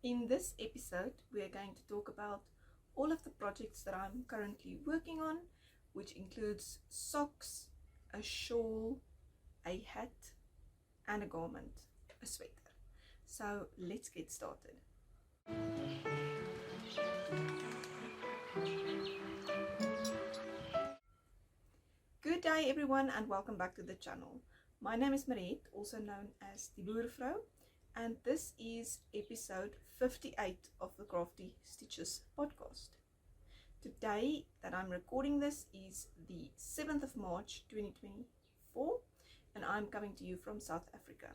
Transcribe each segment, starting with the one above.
In this episode, we are going to talk about all of the projects that I'm currently working on, which includes socks, a shawl, a hat, and a garment, a sweater. So let's get started. Good day everyone and welcome back to the channel. My name is Mariette, also known as the Boervrou, and this is episode 58 of the Crafty Stitches podcast. Today that I'm recording this is the 7th of March 2024 and I'm coming to you from South Africa.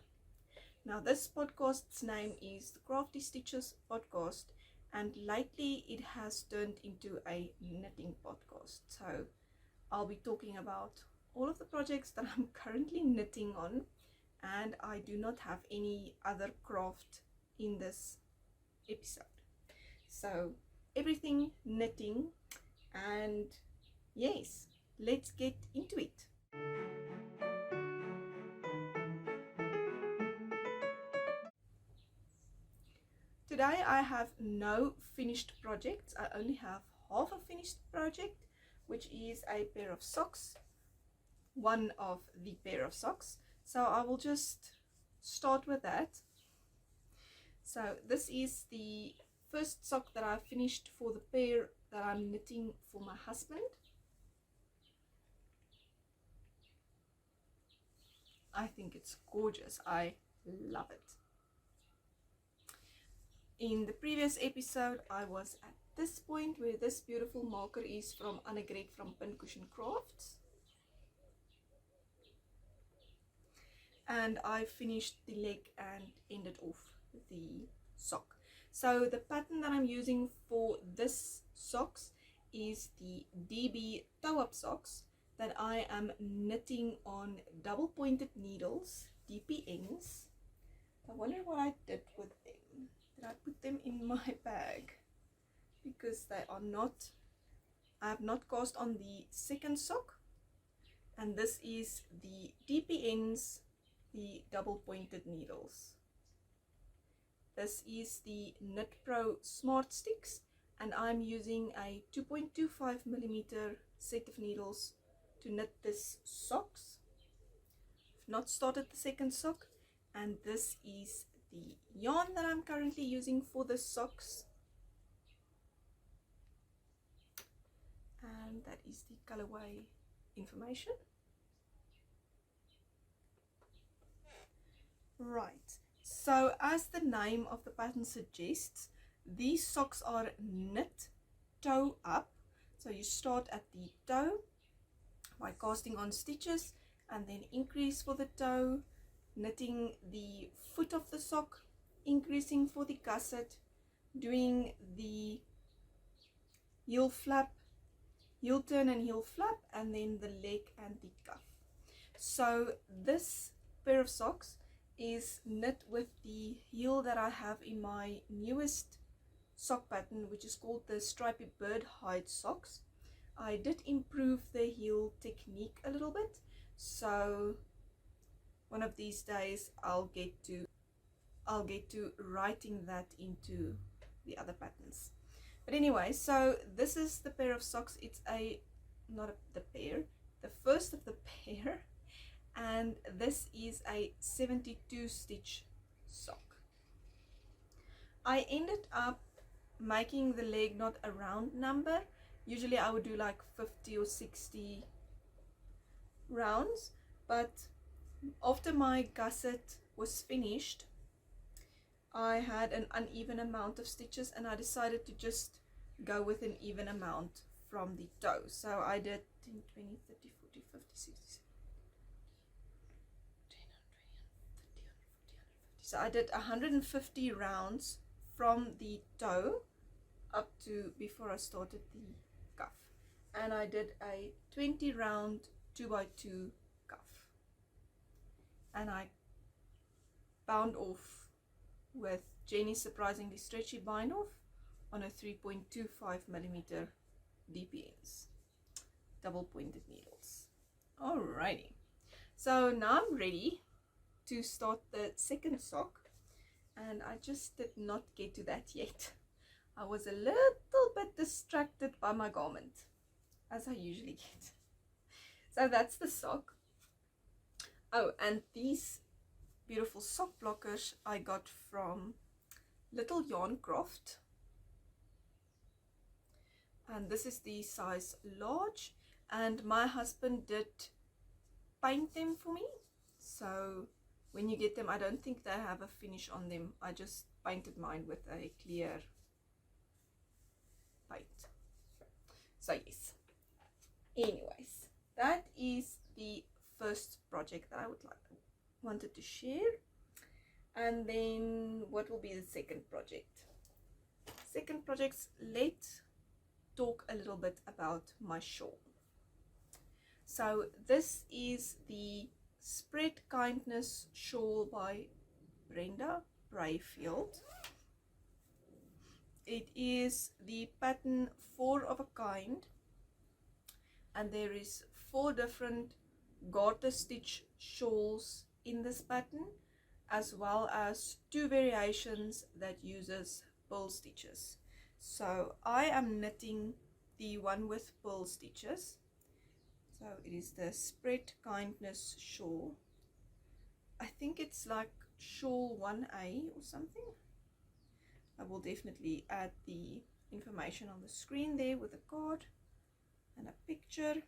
Now this podcast's name is the Crafty Stitches podcast, and lately it has turned into a knitting podcast. So I'll be talking about all of the projects that I'm currently knitting on, and I do not have any other craft in this episode. So everything knitting, and yes, let's get into it. Today I have no finished projects. I only have half a finished project, which is a pair of socks, one of the pair of socks. So I will just start with that. So this is the first sock that I finished for the pair that I'm knitting for my husband. I think it's gorgeous. I love it. In the previous episode I was at this point where this beautiful marker is from Annegret from Pincushion Crafts, and I finished the leg and ended off the sock. So the pattern that I'm using for this socks is the DB Toe UpSocks that I am knitting on double pointed needles, DPNs. I wonder what I did with them. Did I put them in my bag? Because they are not, I have not cast on the second sock, and this is the DPNs, the double pointed needles. This is the Knit Pro Smart Sticks, and I'm using a 2.25mm set of needles to knit this socks. I've not started the second sock, and this is the yarn that I'm currently using for the socks, and that is the colorway information. Right, so as the name of the pattern suggests, these socks are knit toe up. So you start at the toe by casting on stitches and then increase for the toe, knitting the foot of the sock, increasing for the gusset, doing the heel flap, heel turn and heel flap, and then the leg and the cuff. So this pair of socks is knit with the heel that I have in my newest sock pattern, which is called the Stripy Bird Hide socks. I did improve the heel technique a little bit, so one of these days I'll get to writing that into the other patterns. But anyway, so this is the pair of socks. It's the first of the pair, and this is a 72 stitch sock. I ended up making the leg not a round number. Usually I would do like 50 or 60 rounds, but after my gusset was finished, I had an uneven amount of stitches, and I decided to just go with an even amount from the toe. So I did 10, 20, 30, 40, 50, 60, 70, 100, 150, 150. So I did 150 rounds from the toe up to before I started the cuff, and I did a 20 round 2x2 cuff, and I bound off with Jenny's surprisingly stretchy bind off on a 3.25mm DPNs, double pointed needles. Alrighty, so now I'm ready to start the second sock, and I just did not get to that yet. I was a little bit distracted by my garment, as I usually get. So that's the sock. Oh, and these beautiful sock blockers I got from Little Yarn Craft, and this is the size large, and my husband did paint them for me. So when you get them, I don't think they have a finish on them. I just painted mine with a clear paint. So yes, anyways, that is the first project that I wanted to share. And then what will be the second project? Second projects, let's talk a little bit about my shawl. So this is the Spread Kindness shawl by Brenda Brayfield. It is the pattern 4 of a kind, and there is 4 different garter stitch shawls in this pattern, as well as 2 variations that uses pearl stitches. So I am knitting the one with pearl stitches. So it is the Spread Kindness shawl. I think it's like shawl 1A or something. I will definitely add the information on the screen there with a card and a picture.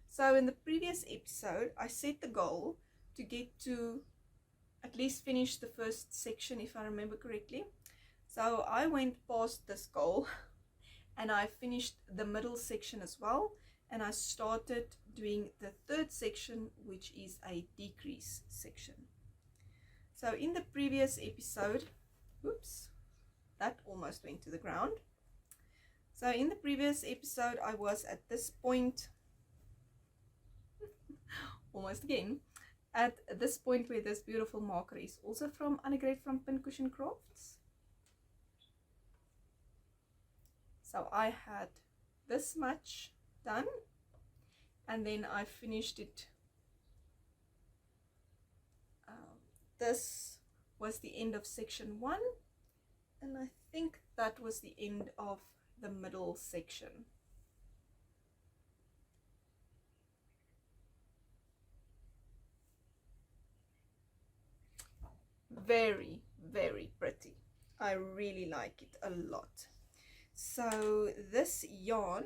So in the previous episode, I set the goal to get to at least finish the first section, if I remember correctly. So I went past this goal and I finished the middle section as well, and I started doing the third section, which is a decrease section. So in the previous episode, oops, that almost went to the ground. So in the previous episode, I was at this point, almost again, at this point where this beautiful marker is, also from Annegret from Pincushion Crafts. So I had this much done, and then I finished it. This was the end of section 1, and I think that was the end of the middle section. Very, very pretty. I really like it a lot. So this yarn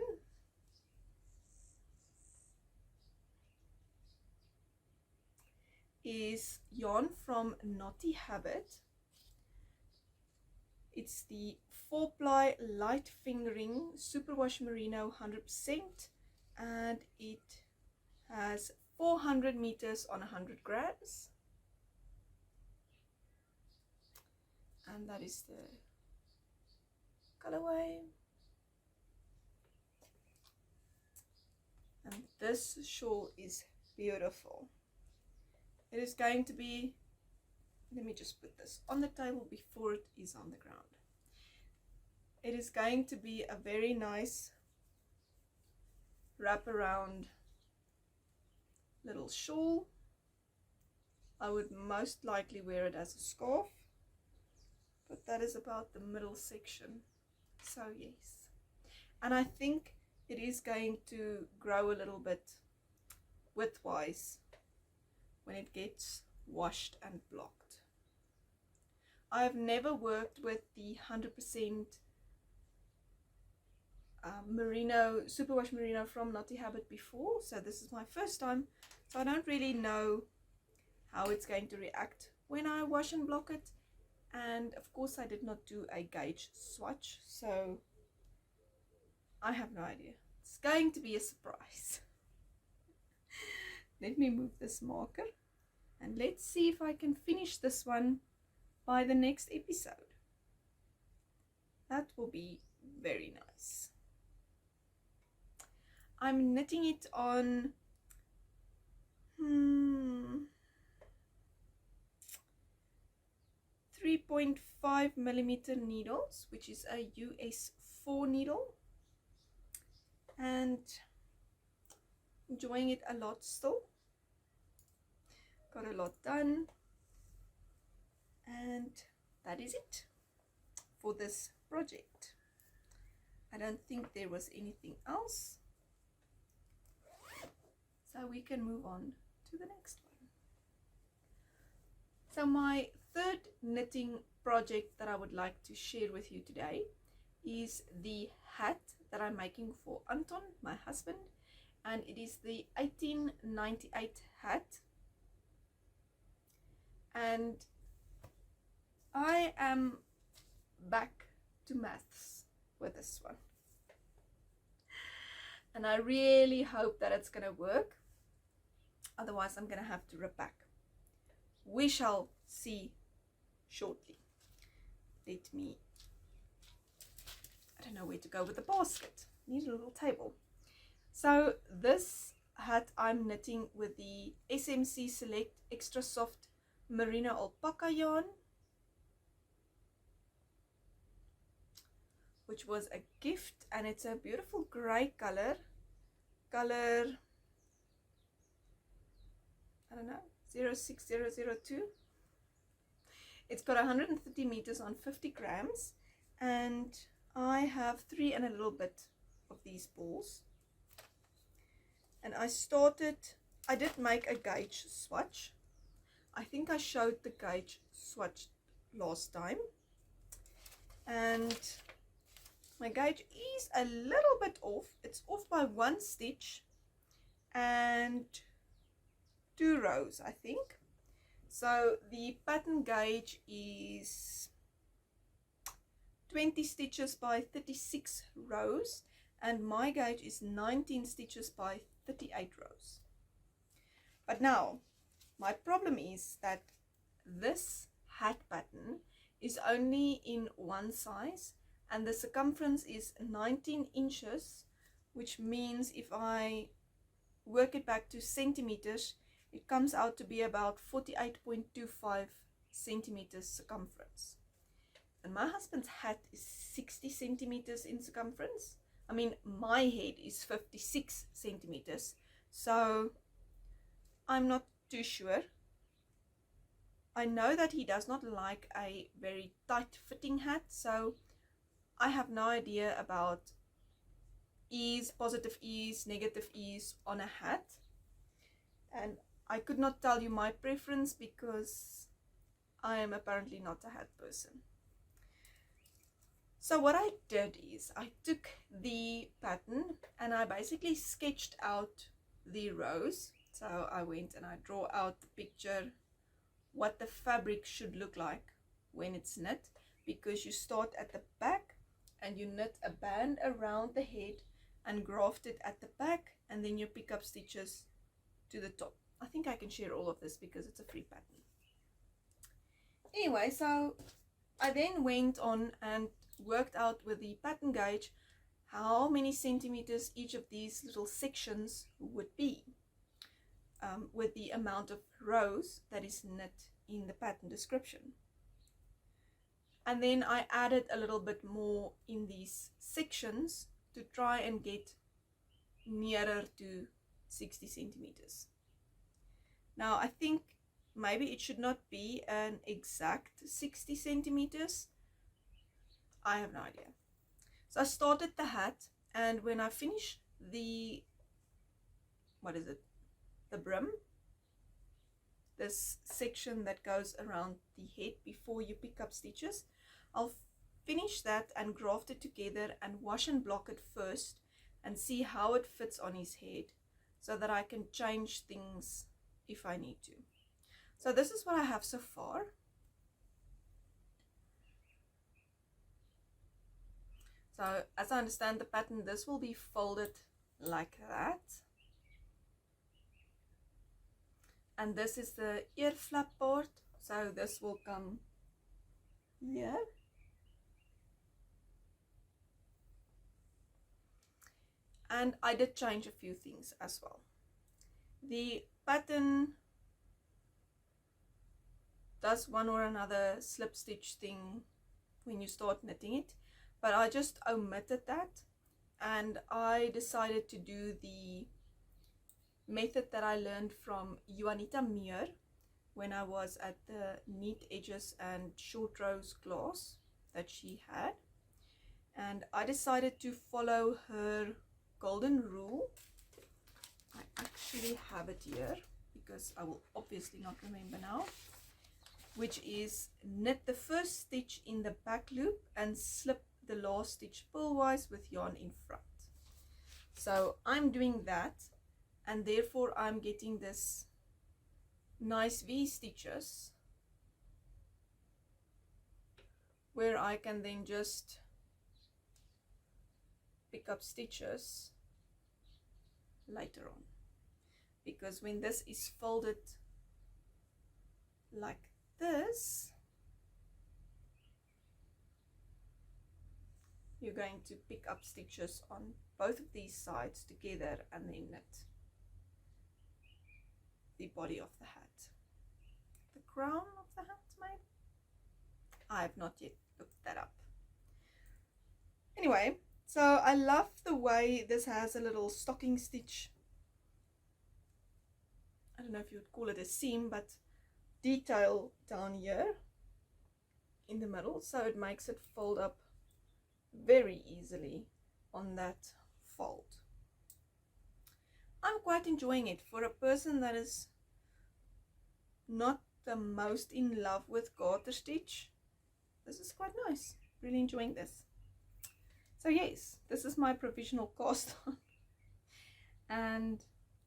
is yarn from Knotty Habit. It's the 4-ply light fingering superwash merino 100%, and it has 400 meters on 100 grams, and that is the colorway. And this shawl is beautiful. It is going to be, let me just put this on the table before it is on the ground. It is going to be a very nice wraparound little shawl. I would most likely wear it as a scarf, but that is about the middle section. So yes, and I think it is going to grow a little bit widthwise when it gets washed and blocked. I have never worked with the 100% merino, superwash merino from Knotty Habit before, so this is my first time, so I don't really know how it's going to react when I wash and block it. And of course I did not do a gauge swatch, so I have no idea. It's going to be a surprise. Let me move this marker, and let's see if I can finish this one by the next episode. That will be very nice. I'm knitting it on 3.5 millimeter needles, which is a US 4 needle, and enjoying it a lot still. Got a lot done. And that is it for this project. I don't think there was anything else, so we can move on to the next one. So my third knitting project that I would like to share with you today is the hat that I'm making for Anton, my husband, and it is the 1898 hat. And I am back to maths with this one, and I really hope that it's gonna work, otherwise I'm gonna have to rip back. We shall see shortly. Let me, I don't know where to go with the basket, need a little table. So this hat I'm knitting with the SMC Select Extra Soft Merino Alpaca yarn, which was a gift, and it's a beautiful grey color, I don't know, 06002. It's got 130 meters on 50 grams, and I have 3 and a little bit of these balls. And I did make a gauge swatch. I think I showed the gauge swatch last time, and my gauge is a little bit off. It's off by 1 stitch and 2 rows, I think. So the pattern gauge is 20 stitches by 36 rows, and my gauge is 19 stitches by 38 rows. But now my problem is that this hat pattern is only in one size, and the circumference is 19 inches, which means if I work it back to centimeters, it comes out to be about 48.25 centimeters circumference. And my husband's hat is 60 centimeters in circumference. I mean, my head is 56 centimeters, so I'm not too sure. I know that he does not like a very tight fitting hat, so I have no idea about ease, positive ease, negative ease on a hat, and I could not tell you my preference because I am apparently not a hat person. So what I did is I took the pattern and I basically sketched out the rows. So I went and I draw out the picture what the fabric should look like when it's knit, because you start at the back and you knit a band around the head and graft it at the back, and then you pick up stitches to the top. I think I can share all of this because it's a free pattern. Anyway, so I then went on and worked out with the pattern gauge how many centimeters each of these little sections would be, with the amount of rows that is knit in the pattern description. And then I added a little bit more in these sections to try and get nearer to 60 centimeters. Now I think maybe it should not be an exact 60 centimeters. I have no idea. So I started the hat, and when I finished the, the brim, this section that goes around the head before you pick up stitches, I'll finish that and graft it together and wash and block it first and see how it fits on his head, so that I can change things if I need to. So this is what I have so far. So as I understand the pattern, this will be folded like that. And this is the ear flap part. So this will come here. And I did change a few things as well. The pattern does one or another slip stitch thing when you start knitting it, but I just omitted that, and I decided to do the method that I learned from Juanita Muir, when I was at the Neat Edges and Short Rows class that she had, and I decided to follow her golden rule. I actually have it here because I will obviously not remember now, which is knit the first stitch in the back loop and slip the last stitch purlwise with yarn in front. So I'm doing that, and therefore I'm getting this nice V stitches where I can then just pick up stitches later on, because when this is folded like this, you're going to pick up stitches on both of these sides together and then knit the body of the hat, the crown of the hat maybe. I have not yet looked that up. Anyway, so I love the way this has a little stocking stitch, I don't know if you would call it a seam, but detail down here in the middle, so it makes it fold up very easily on that fold. I'm quite enjoying it. For a person that is not the most in love with garter stitch, this is quite nice. Really enjoying this. So yes, this is my provisional cast on and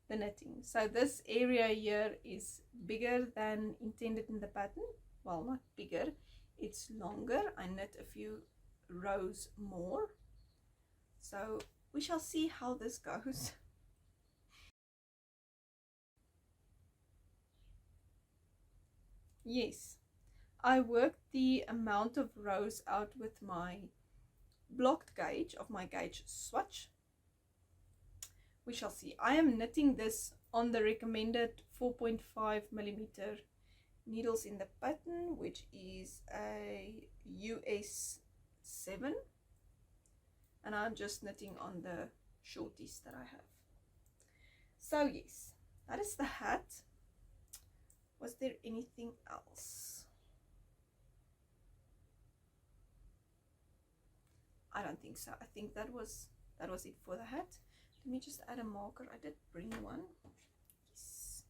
the knitting. So this area here is bigger than intended in the pattern. Well, not bigger, it's longer. I knit a few rows more, so we shall see how this goes. Yes, I worked the amount of rows out with my blocked gauge of my gauge swatch. We shall see. I am knitting this on the recommended 4.5mm needles in the pattern, which is a US 7, and I'm just knitting on the shorties that I have. So yes, that is the hat. Was there anything else? I don't think so. I think that was it for the hat. Let me just add a marker. I did bring one. Yes.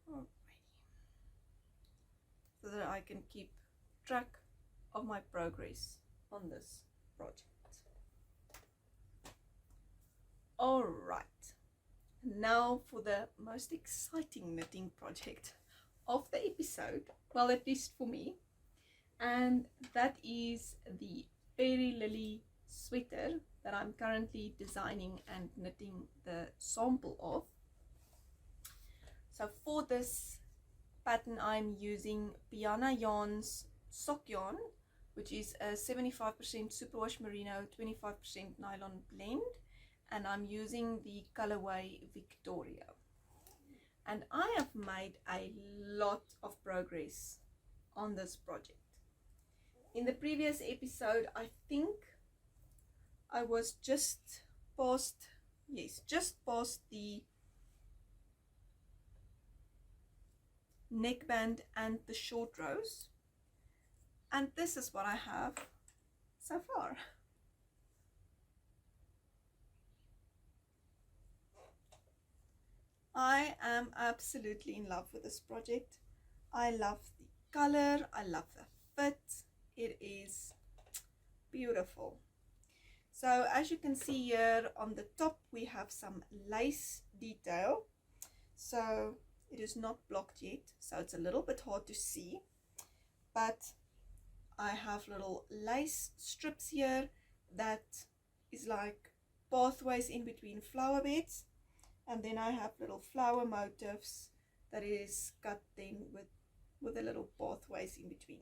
Alrighty. So that I can keep track of my progress on this project. Alright. Now for the most exciting knitting project of the episode. Well, at least for me. And that is the Fairy Lily sweater that I'm currently designing and knitting the sample of. So for this pattern I'm using Piana Yarn's sock yarn, which is a 75% superwash merino, 25% nylon blend, and I'm using the colorway Victoria. And I have made a lot of progress on this project. In the previous episode, I think I was just past the neckband and the short rows, and this is what I have so far. I am absolutely in love with this project. I love the color, I love the fit. It is beautiful. So as you can see here on the top, we have some lace detail. So it is not blocked yet, so it's a little bit hard to see, but I have little lace strips here that is like pathways in between flower beds, and then I have little flower motifs that is cut then with the little pathways in between.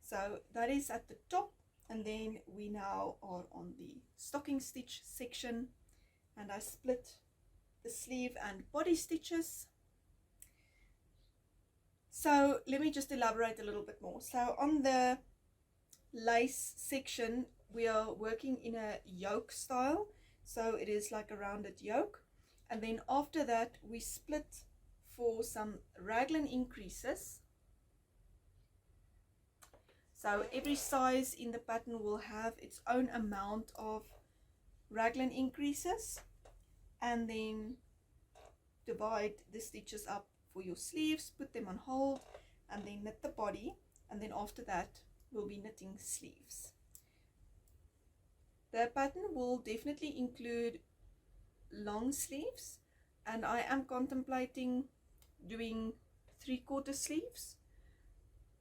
So that is at the top, and then we now are on the stocking stitch section, and I split the sleeve and body stitches. So let me just elaborate a little bit more. So on the lace section, we are working in a yoke style, so it is like a rounded yoke, and then after that we split for some raglan increases. So every size in the pattern will have its own amount of raglan increases, and then divide the stitches up for your sleeves, put them on hold, and then knit the body, and then after that we'll be knitting sleeves. The pattern will definitely include long sleeves, and I am contemplating doing 3/4 sleeves,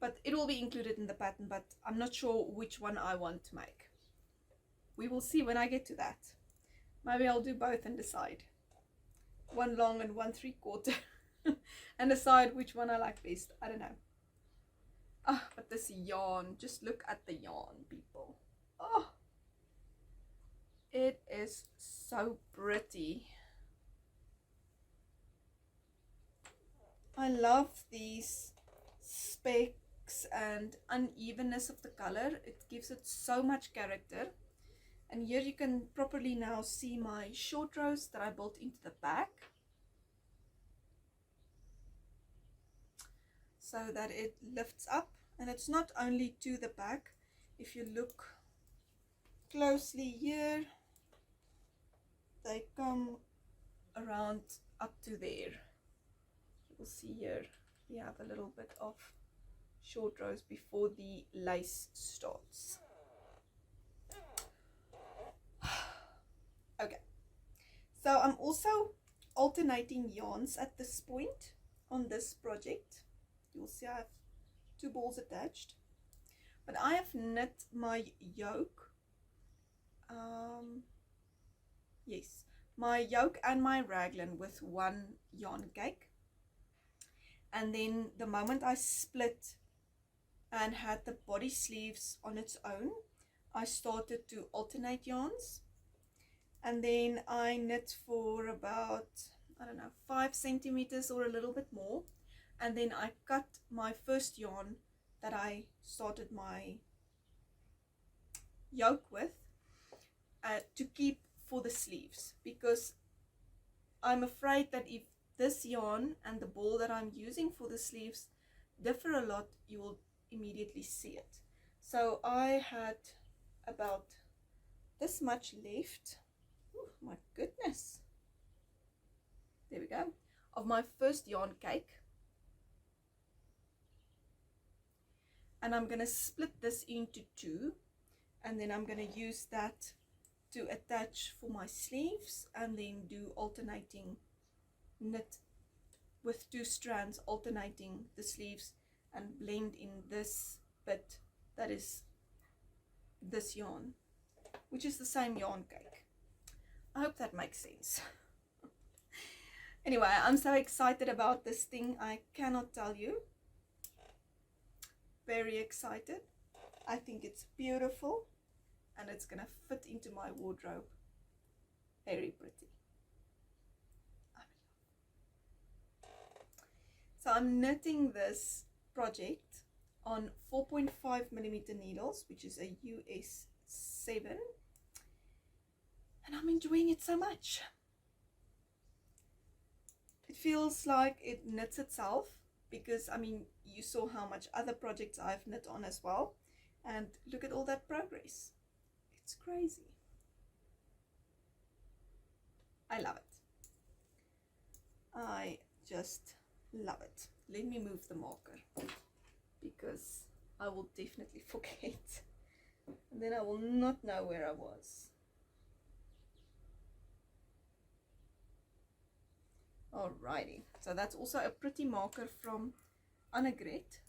but it will be included in the pattern, but I'm not sure which one I want to make. We will see when I get to that. Maybe I'll do both and decide. One long and one 3/4 and decide which one I like best. I don't know. Ah, but this yarn, just look at the yarn, people. Oh, it is so pretty. I love these specks and unevenness of the color. It gives it so much character. And here you can properly now see my short rows that I built into the back, so that it lifts up, and it's not only to the back. If you look closely here, they come around up to there. You'll see here we have a little bit of short rows before the lace starts. Okay, so I'm also alternating yarns at this point on this project. You'll see I have 2 balls attached, but I have knit my yoke, yes, my yoke and my raglan with 1 yarn cake, and then the moment I split and had the body sleeves on its own, I started to alternate yarns. And then I knit for about, I don't know, 5 centimeters or a little bit more. And then I cut my first yarn that I started my yoke with to keep for the sleeves, because I'm afraid that if this yarn and the ball that I'm using for the sleeves differ a lot, you will immediately see it. So I had about this much left. Oh my goodness, there we go, of my first yarn cake, and I'm going to split this into 2, and then I'm going to use that to attach for my sleeves, and then do alternating knit with 2 strands, alternating the sleeves, and blend in this bit that is this yarn, which is the same yarn cake. I hope that makes sense. Anyway, I'm so excited about this thing, I cannot tell you. Very excited. I think it's beautiful, and it's gonna fit into my wardrobe. Very pretty. So I'm knitting this project on 4.5mm needles, which is a US 7. And I'm enjoying it so much. It feels like it knits itself, because I mean, you saw how much other projects I've knit on as well, and look at all that progress. It's crazy. I love it. I just love it. Let me move the marker, because I will definitely forget, and then I will not know where I was. Alrighty, so that's also a pretty marker from Annegret.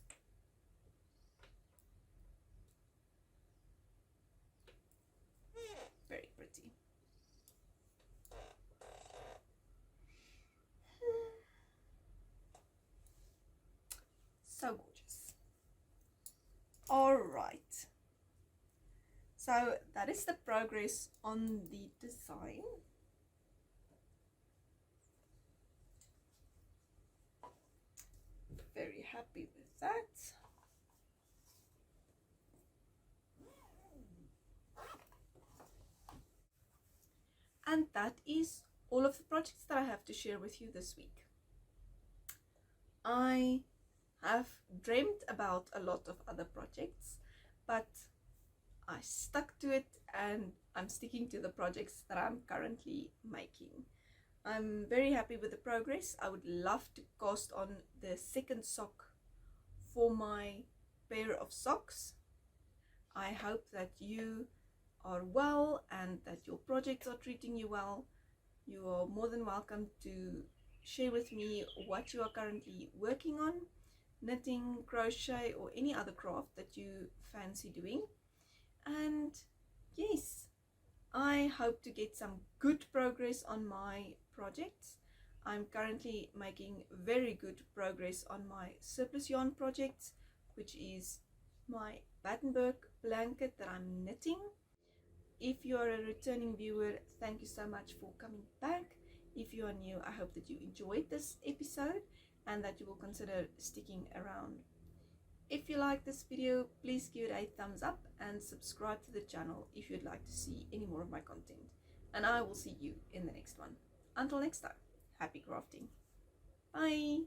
Very pretty. So gorgeous. Alright, so that is the progress on the design. Very happy with that. And that is all of the projects that I have to share with you this week. I have dreamt about a lot of other projects, but I stuck to it and I'm sticking to the projects that I'm currently making. I'm very happy with the progress. I would love to cast on the second sock for my pair of socks. I hope that you are well and that your projects are treating you well. You are more than welcome to share with me what you are currently working on, knitting, crochet, or any other craft that you fancy doing. And yes, I hope to get some good progress on my projects. I'm currently making very good progress on my surplus yarn projects, which is my Battenberg blanket that I'm knitting. If you are a returning viewer, thank you so much for coming back. If you are new, I hope that you enjoyed this episode and that you will consider sticking around. If you like this video, please give it a thumbs up and subscribe to the channel if you'd like to see any more of my content. And I will see you in the next one. Until next time, happy crafting. Bye!